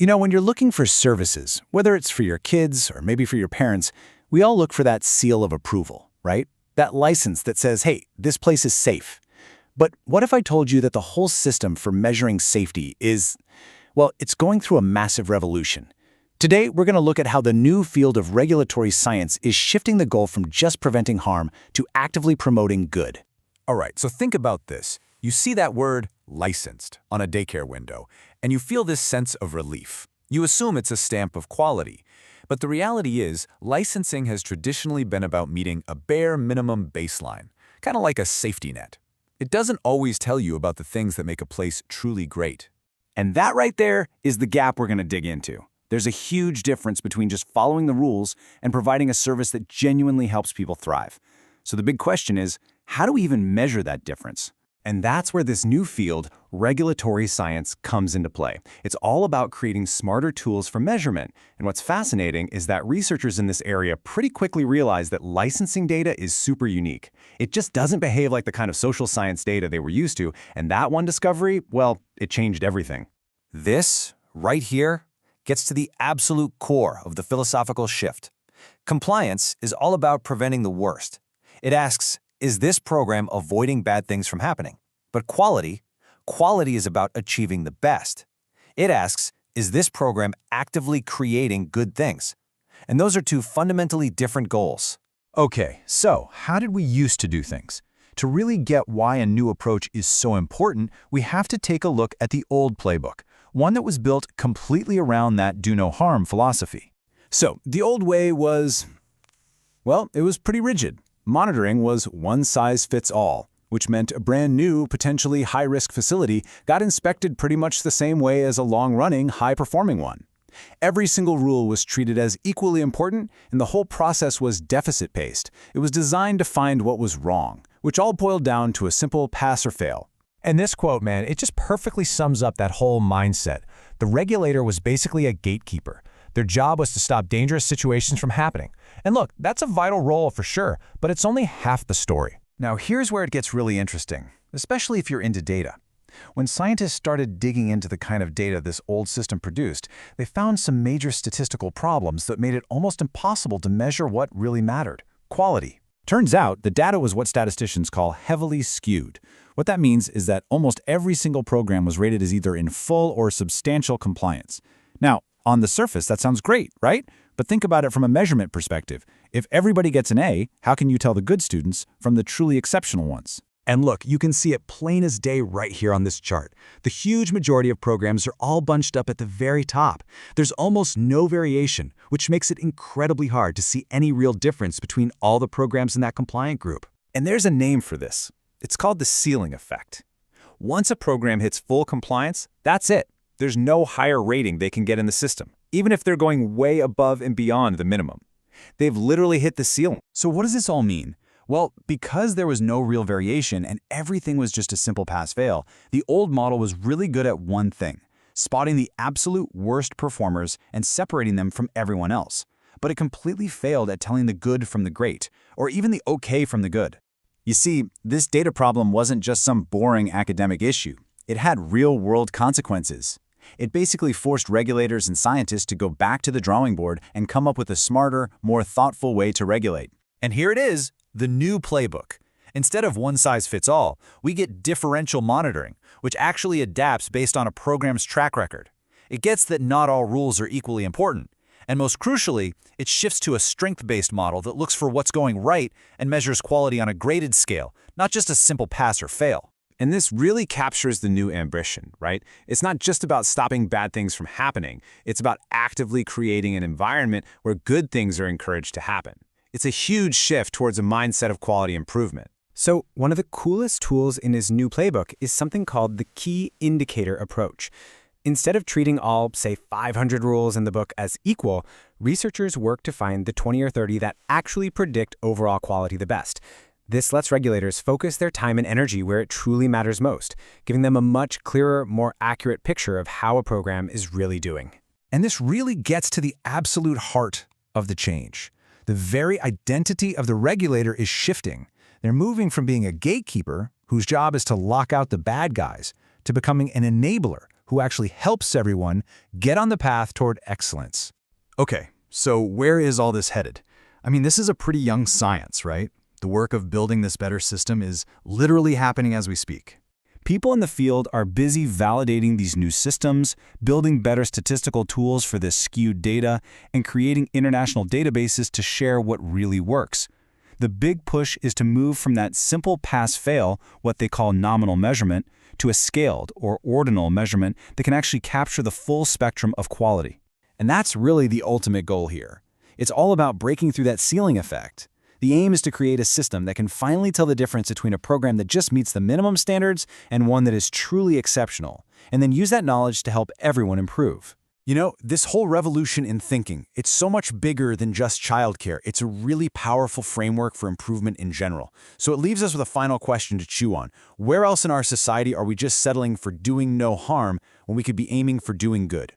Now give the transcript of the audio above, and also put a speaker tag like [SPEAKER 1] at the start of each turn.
[SPEAKER 1] When you're looking for services, whether it's for your kids or maybe for your parents, we all look for that seal of approval, right? That license that says, hey, this place is safe. But what if I told you that the whole system for measuring safety is, well, it's going through a massive revolution. Today, we're going to look at how the new field of regulatory science is shifting the goal from just preventing harm to actively promoting good.
[SPEAKER 2] All right, so think about this. You see that word licensed on a daycare window, and you feel this sense of relief. You assume it's a stamp of quality. But the reality is, licensing has traditionally been about meeting a bare minimum baseline, kind of like a safety net. It doesn't always tell you about the things that make a place truly great.
[SPEAKER 1] And that right there is the gap we're going to dig into. There's a huge difference between just following the rules and providing a service that genuinely helps people thrive. So the big question is, how do we even measure that difference? And that's where this new field, regulatory science, comes into play. It's all about creating smarter tools for measurement. And what's fascinating is that researchers in this area pretty quickly realize that licensing data is super unique. It just doesn't behave like the kind of social science data they were used to, and that one discovery, well, it changed everything.
[SPEAKER 2] This, right here, gets to the absolute core of the philosophical shift. Compliance is all about preventing the worst. It asks, is this program avoiding bad things from happening? But quality is about achieving the best. It asks, is this program actively creating good things? And those are two fundamentally different goals.
[SPEAKER 3] Okay, so how did we used to do things? To really get why a new approach is so important, we have to take a look at the old playbook, one that was built completely around that do no harm philosophy.
[SPEAKER 1] So the old way was, well, it was pretty rigid. Monitoring was one size fits all, which meant a brand new, potentially high-risk facility got inspected pretty much the same way as a long-running, high-performing one. Every single rule was treated as equally important, and the whole process was deficit-based. It was designed to find what was wrong, which all boiled down to a simple pass or fail.
[SPEAKER 4] And this quote, man, it just perfectly sums up that whole mindset. The regulator was basically a gatekeeper. Their job was to stop dangerous situations from happening. And look, that's a vital role for sure, but it's only half the story.
[SPEAKER 3] Now here's where it gets really interesting, especially if you're into data. When scientists started digging into the kind of data this old system produced, they found some major statistical problems that made it almost impossible to measure what really mattered: quality.
[SPEAKER 1] Turns out the data was what statisticians call heavily skewed. What that means is that almost every single program was rated as either in full or substantial compliance. Now, on the surface, that sounds great, right? But think about it from a measurement perspective. If everybody gets an A, how can you tell the good students from the truly exceptional ones?
[SPEAKER 5] And look, you can see it plain as day right here on this chart. The huge majority of programs are all bunched up at the very top. There's almost no variation, which makes it incredibly hard to see any real difference between all the programs in that compliant group.
[SPEAKER 1] And there's a name for this. It's called the ceiling effect. Once a program hits full compliance, that's it. There's no higher rating they can get in the system, even if they're going way above and beyond the minimum. They've literally hit the ceiling.
[SPEAKER 3] So what does this all mean? Well, because there was no real variation and everything was just a simple pass-fail, the old model was really good at one thing: spotting the absolute worst performers and separating them from everyone else. But it completely failed at telling the good from the great, or even the okay from the good.
[SPEAKER 1] You see, this data problem wasn't just some boring academic issue. It had real-world consequences. It basically forced regulators and scientists to go back to the drawing board and come up with a smarter, more thoughtful way to regulate.
[SPEAKER 2] And here it is, the new playbook. Instead of one size fits all, we get differential monitoring, which actually adapts based on a program's track record. It gets that not all rules are equally important. And most crucially, it shifts to a strength-based model that looks for what's going right and measures quality on a graded scale, not just a simple pass or fail.
[SPEAKER 1] And this really captures the new ambition, right? It's not just about stopping bad things from happening. It's about actively creating an environment where good things are encouraged to happen. It's a huge shift towards a mindset of quality improvement.
[SPEAKER 6] So one of the coolest tools in his new playbook is something called the key indicator approach. Instead of treating all, say, 500 rules in the book as equal, researchers work to find the 20 or 30 that actually predict overall quality the best. This lets regulators focus their time and energy where it truly matters most, giving them a much clearer, more accurate picture of how a program is really doing.
[SPEAKER 3] And this really gets to the absolute heart of the change. The very identity of the regulator is shifting. They're moving from being a gatekeeper, whose job is to lock out the bad guys, to becoming an enabler,
[SPEAKER 4] who actually helps everyone get on the path toward excellence.
[SPEAKER 3] Okay, so where is all this headed? I mean, this is a pretty young science, right? The work of building this better system is literally happening as we speak.
[SPEAKER 1] People in the field are busy validating these new systems, building better statistical tools for this skewed data, and creating international databases to share what really works. The big push is to move from that simple pass-fail, what they call nominal measurement, to a scaled or ordinal measurement that can actually capture the full spectrum of quality.
[SPEAKER 2] And that's really the ultimate goal here. It's all about breaking through that ceiling effect. The aim is to create a system that can finally tell the difference between a program that just meets the minimum standards and one that is truly exceptional, and then use that knowledge to help everyone improve.
[SPEAKER 3] You know, this whole revolution in thinking, it's so much bigger than just childcare. It's a really powerful framework for improvement in general. So it leaves us with a final question to chew on. Where else in our society are we just settling for doing no harm when we could be aiming for doing good?